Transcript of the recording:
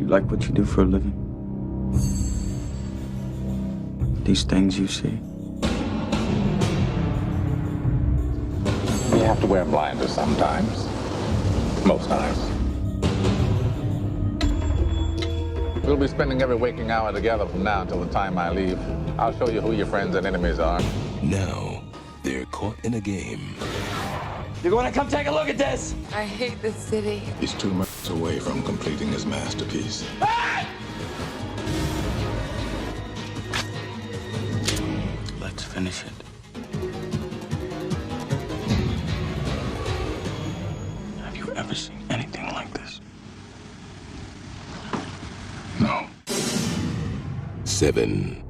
You like what you do for a living? These things you see? You have to wear blinders sometimes. Most times. We'll be spending every waking hour together from now until the time I leave. I'll show you who your friends and enemies are. Now, they're caught in a game. You're going to come take a look at this? I hate this city. He's 2 months away from completing his masterpiece. Hey! Let's finish it. Have you ever seen anything like this? No. 7.